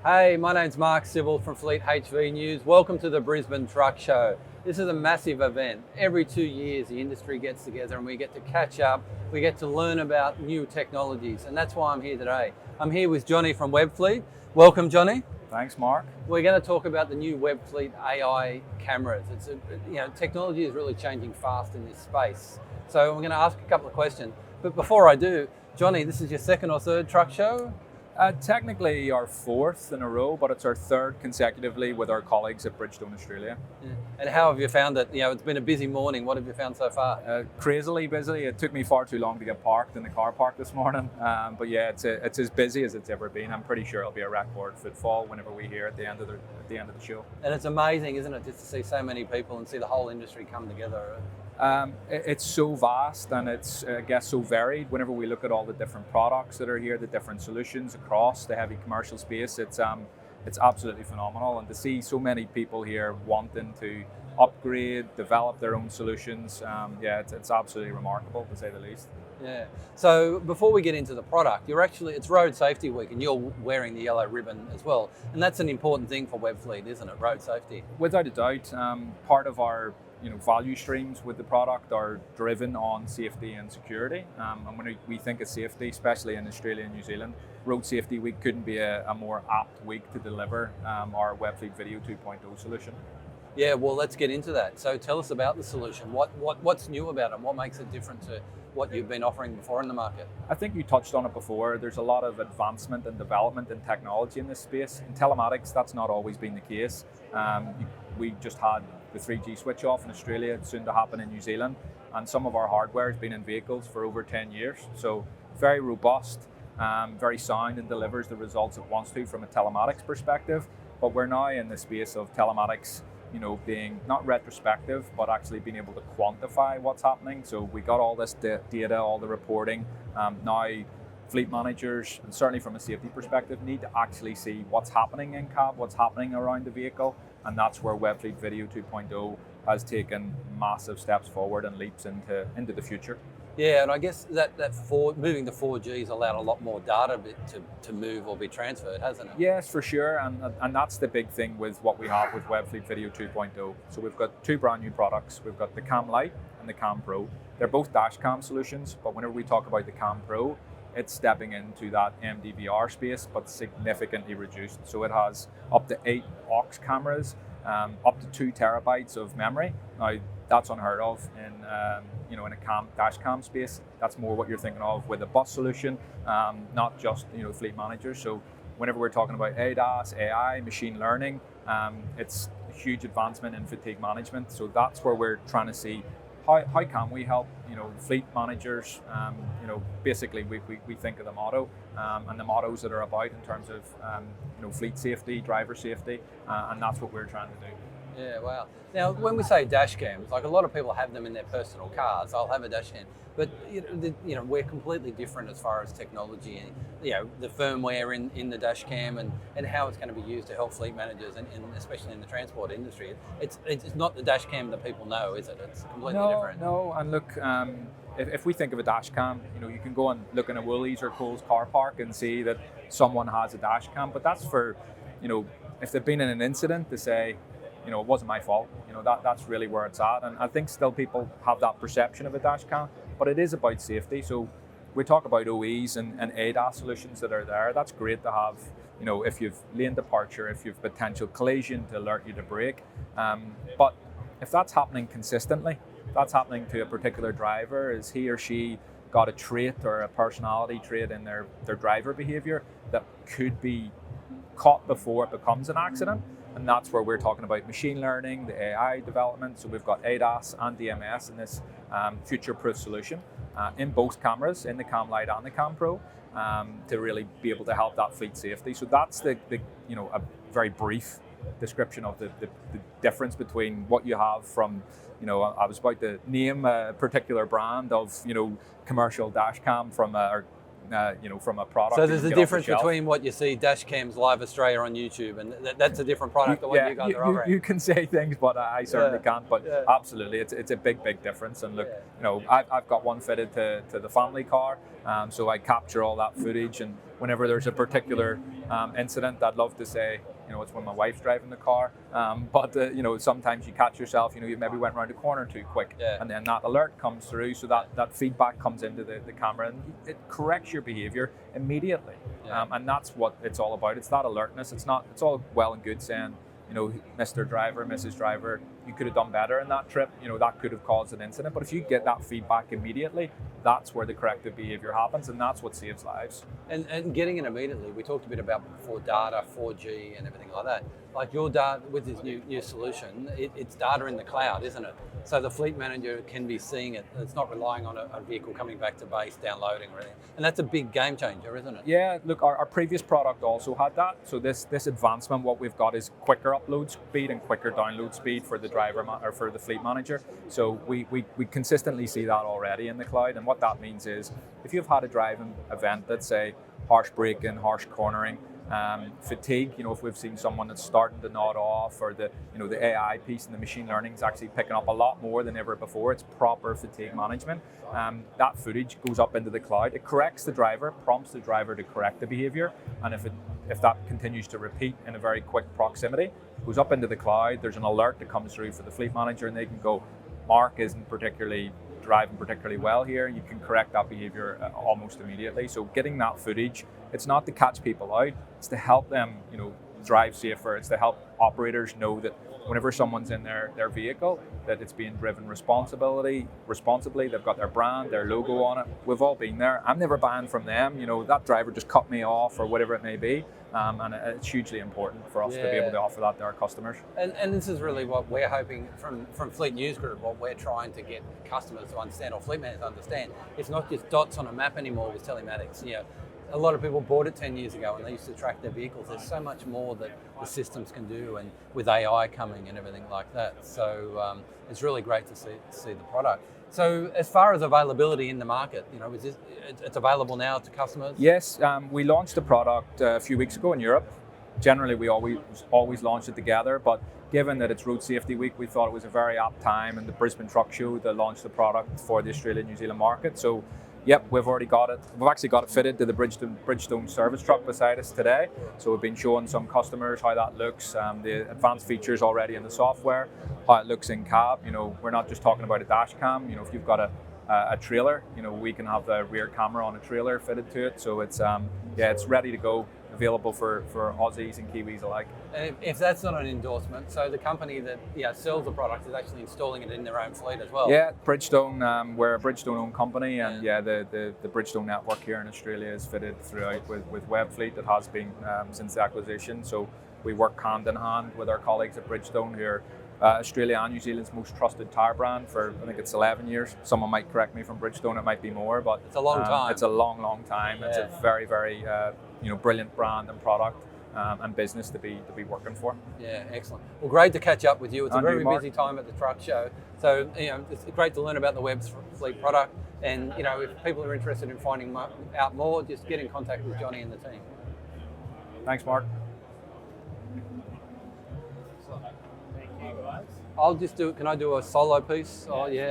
Hey, my name's Mark Sybil from Fleet HV News. Welcome to the Brisbane Truck Show. This is a massive event. Every 2 years the industry gets together and we get to catch up, we get to learn about new technologies, and that's why I'm here today. I'm here with Johnny from Webfleet. Welcome, Johnny. Thanks, Mark. We're going to talk about the new Webfleet AI cameras. Technology is really changing fast in this space. So I'm going to ask a couple of questions. But before I do, Johnny, this is your second or third truck show? Technically our fourth in a row, but it's our third consecutively with our colleagues at Bridgestone, Australia. Yeah. And how have you found it? It's been a busy morning. What have you found so far? Crazily busy. It took me far too long to get parked in the car park this morning. But yeah, it's as busy as it's ever been. I'm pretty sure it'll be a record footfall whenever we hear at the end of the show. And it's amazing, isn't it, just to see so many people and see the whole industry come together. It's so vast and it's, I guess, so varied. Whenever we look at all the different products that are here, the different solutions across the heavy commercial space, it's absolutely phenomenal. And to see so many people here wanting to upgrade, develop their own solutions, it's absolutely remarkable, to say the least. Yeah. So before we get into the product, it's Road Safety Week and you're wearing the yellow ribbon as well. And that's an important thing for Webfleet, isn't it? Road safety. Without a doubt. Part of our value streams with the product are driven on safety and security. And when we think of safety, especially in Australia and New Zealand, Road Safety Week couldn't be a more apt week to deliver our Webfleet Video 2.0 solution. Yeah, well, let's get into that. So tell us about the solution. What's new about it? What makes it different to what you've been offering before in the market? I think you touched on it before. There's a lot of advancement and development in technology in this space. In telematics, that's not always been the case. We just had the 3G switch off in Australia. It's soon to happen in New Zealand. And some of our hardware has been in vehicles for over 10 years. So very robust, very sound, and delivers the results it wants to from a telematics perspective. But we're now in the space of telematics, being not retrospective, but actually being able to quantify what's happening. So we got all this data, all the reporting. Now fleet managers, and certainly from a safety perspective, need to actually see what's happening in cab, what's happening around the vehicle. And that's where Webfleet Video 2.0 has taken massive steps forward and leaps into the future. Yeah, and I guess that moving to 4G has allowed a lot more data to move or be transferred, hasn't it? Yes, for sure, and that's the big thing with what we have with Webfleet Video 2.0. So we've got two brand new products. We've got the Cam Lite and the Cam Pro. They're both dashcam solutions, but whenever we talk about the Cam Pro, it's stepping into that MDVR space, but significantly reduced. So it has up to 8 aux cameras, up to 2 terabytes of memory. Now, that's unheard of in a dash cam space. That's more what you're thinking of with a bus solution, not just fleet managers. So whenever we're talking about ADAS, AI, machine learning, it's a huge advancement in fatigue management. So that's where we're trying to see how can we help fleet managers. Basically we think of the motto and the mottos that are about in terms of fleet safety, driver safety, and that's what we're trying to do. Yeah, wow. Now, when we say dash cams, like a lot of people have them in their personal cars. I'll have a dash cam, but we're completely different as far as technology and the firmware in the dash cam and how it's going to be used to help fleet managers and especially in the transport industry. It's not the dash cam that people know, is it? It's completely different. No, and look, if we think of a dash cam, you can go and look in a Woolies or Coles car park and see that someone has a dash cam, but that's for if they've been in an incident to say, it wasn't my fault. That's really where it's at. And I think still people have that perception of a dash cam, but it is about safety. So we talk about OEs and ADAS solutions that are there. That's great to have, if you've lane departure, if you've potential collision to alert you to brake. But if that's happening consistently, that's happening to a particular driver, is he or she got a trait or a personality trait in their driver behaviour that could be caught before it becomes an accident. And that's where we're talking about machine learning, the AI development. So we've got ADAS and DMS in this future-proof solution in both cameras, in the Cam Lite and the Cam Pro, to really be able to help that fleet safety. So that's a very brief description of the difference between what you have from, I was about to name a particular brand of, commercial dash cam from from a product. So there's you a can get off the difference shelf. between what you see Dashcams Live Australia on YouTube, and that's a different product than what you guys are offering. You can say things, but I certainly can't. But absolutely, it's a big difference. And look, I've got one fitted to the family car, so I capture all that footage. And whenever there's a particular incident, I'd love to say, it's when my wife's driving the car. But sometimes you catch yourself, you maybe went around the corner too quick, and then that alert comes through, so that feedback comes into the camera, and it corrects your behavior immediately. And that's what it's all about. It's that alertness. It's all well and good saying, Mr. Driver, Mrs. Driver, you could have done better in that trip. That could have caused an incident. But if you get that feedback immediately, that's where the corrective behavior happens, and that's what saves lives. And getting it immediately, we talked a bit about before data, 4G and everything like that. Like your data with this new solution, it's data in the cloud, isn't it? So the fleet manager can be seeing it. It's not relying on a vehicle coming back to base, downloading or anything. And that's a big game changer, isn't it? Yeah, look, our previous product also had that. So this advancement, what we've got is quicker upload speed and quicker download speed for the driver or for the fleet manager. So we consistently see that already in the cloud. And what that means is if you've had a driving event, let's say harsh braking, harsh cornering, fatigue, if we've seen someone that's starting to nod off, or the AI piece and the machine learning is actually picking up a lot more than ever before. It's proper fatigue management. That footage goes up into the cloud. It corrects the driver, prompts the driver to correct the behavior, and if that continues to repeat in a very quick proximity, it goes up into the cloud. There's an alert that comes through for the fleet manager, and they can go, Mark isn't driving particularly well here. You can correct that behavior almost immediately. So getting that footage, it's not to catch people out, it's to help them, drive safer. It's to help operators know that whenever someone's in their vehicle, that it's being driven responsibly. They've got their brand, their logo on it. We've all been there. I'm never buying from them. That driver just cut me off, or whatever it may be. And it's hugely important for us to be able to offer that to our customers. And this is really what we're hoping from Fleet News Group, what we're trying to get customers to understand, or fleet managers to understand. It's not just dots on a map anymore with telematics. A lot of people bought it 10 years ago and they used to track their vehicles. There's so much more that the systems can do, and with AI coming and everything like that. So it's really great to see the product. So as far as availability in the market, it's available now to customers? Yes, we launched the product a few weeks ago in Europe. Generally, we always launch it together, but given that it's Road Safety Week, we thought it was a very apt time in the Brisbane Truck Show to launch the product for the Australia and New Zealand market. So yep, we've already got it. We've actually got it fitted to the Bridgestone service truck beside us today. So we've been showing some customers how that looks, the advanced features already in the software, how it looks in cab. We're not just talking about a dash cam. If you've got a trailer, we can have the rear camera on a trailer fitted to it. So it's it's ready to go, available for Aussies and Kiwis alike. And if that's not an endorsement, so the company that sells the product is actually installing it in their own fleet as well? Yeah, Bridgestone, we're a Bridgestone-owned company, and the Bridgestone network here in Australia is fitted throughout with Webfleet. That has been since the acquisition. So we work hand in hand with our colleagues at Bridgestone, who are Australia and New Zealand's most trusted tyre brand for, I think it's 11 years. Someone might correct me from Bridgestone, it might be more, but it's a long time. It's a long time. It's a very, very brilliant brand and product and business to be working for. Yeah, excellent. Well, great to catch up with you. It's a very Mark. busy time at the truck show, so it's great to learn about the Webfleet product. And if people are interested in finding out more, just get in contact with Johnny and the team. Thanks, Mark. I'll just can I do a solo piece? Oh, yeah.